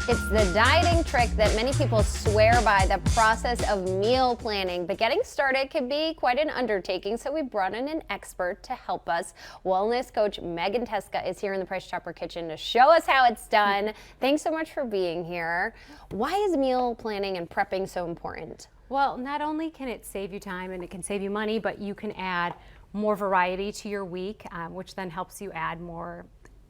It's the dieting trick that many people swear by, the process of meal planning. But getting started can be quite an undertaking, so we brought in an expert to help us. Wellness coach Meghan Teska is here in the Price Chopper kitchen to show us how it's done. Thanks so much for being here. Why is meal planning and prepping so important? Well, not only can it save you time and it can save you money, but you can add more variety to your week, which then helps you add more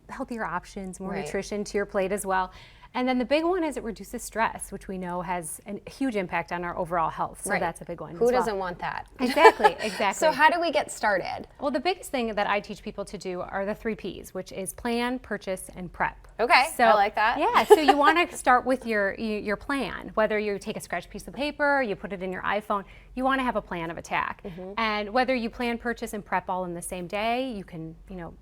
healthier options, more nutrition to your plate as well. And then the big one is it reduces stress, which we know has a huge impact on our overall health. So that's a big one. Who doesn't want that? Exactly. So how do we get started? Well, the biggest thing that I teach people to do are the 3 Ps, which is plan, purchase, and prep. Okay, so, I like that. Yeah, so you want to start with your plan. Whether you take a scratch piece of paper, you put it in your iPhone, you want to have a plan of attack. And whether you plan, purchase, and prep all in the same day, you can,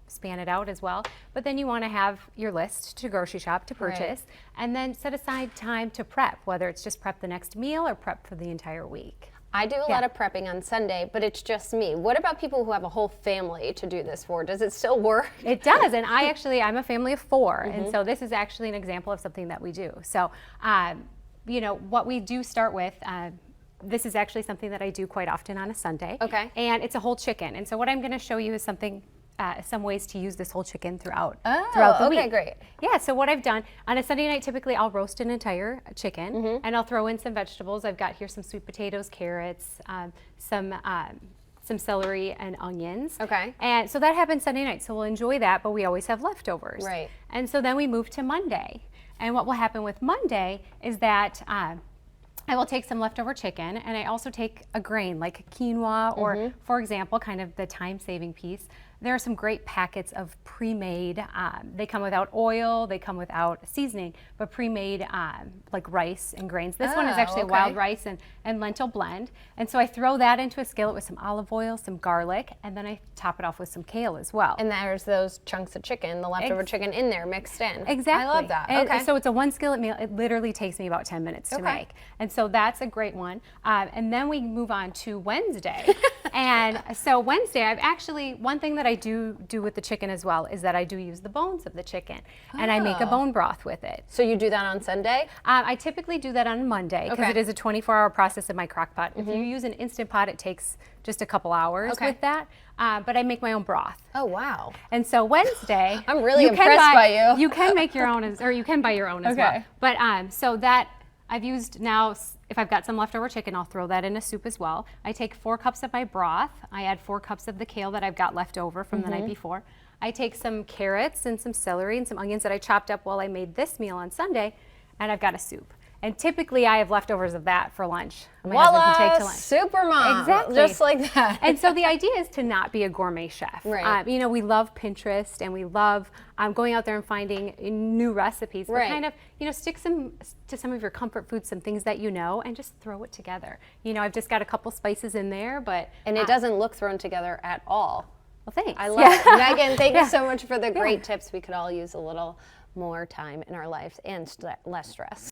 span it out as well. But then you want to have your list to grocery shop to purchase, and then set aside time to prep, whether it's just prep the next meal or prep for the entire week. I do a lot of prepping on Sunday, but it's just me. What about people who have a whole family to do this for? Does it still work? It does, and I'm a family of 4, and so this is actually an example of something that we do. So, what we do start with, this is actually something that I do quite often on a Sunday. Okay. And it's a whole chicken, and so what I'm going to show you is some ways to use this whole chicken throughout the week. Okay, great. Yeah, so what I've done, on a Sunday night, typically I'll roast an entire chicken, and I'll throw in some vegetables. I've got here some sweet potatoes, carrots, some celery and onions. Okay. And so that happens Sunday night, so we'll enjoy that, but we always have leftovers. Right. And so then we move to Monday. And what will happen with Monday is that I will take some leftover chicken, and I also take a grain like quinoa or, for example, kind of the time-saving piece. There are some great packets of pre-made, they come without oil, they come without seasoning, but pre-made like rice and grains. This one is actually a wild rice and lentil blend. And so I throw that into a skillet with some olive oil, some garlic, and then I top it off with some kale as well. And there's those chunks of chicken, the leftover chicken in there mixed in. Exactly. I love that. And so it's a 1 skillet meal. It literally takes me about 10 minutes to make. And so that's a great one. And then we move on to Wednesday. And so Wednesday, one thing that I do with the chicken as well is that I do use the bones of the chicken, and I make a bone broth with it. So you do that on Sunday? I typically do that on Monday because it is a 24-hour process in my crock pot. If you use an Instant Pot, it takes just a couple hours with that, but I make my own broth. Oh, wow. And so Wednesday, I'm really impressed by you. You can make your own, or you can buy your own as well. But so that I've used now, if I've got some leftover chicken, I'll throw that in a soup as well. I take 4 cups of my broth. I add 4 cups of the kale that I've got left over from the night before. I take some carrots and some celery and some onions that I chopped up while I made this meal on Sunday, and I've got a soup. And typically I have leftovers of that for lunch. My husband can take to lunch. Super mom. Exactly. Just like that. And so the idea is to not be a gourmet chef. Right. We love Pinterest and we love going out there and finding new recipes. But kind of, stick to some of your comfort foods, some things that you know, and just throw it together. I've just got a couple spices in there, but. And it doesn't look thrown together at all. Well, thanks. I love it. Meghan, thank you so much for the great tips. We could all use a little more time in our lives and less stress.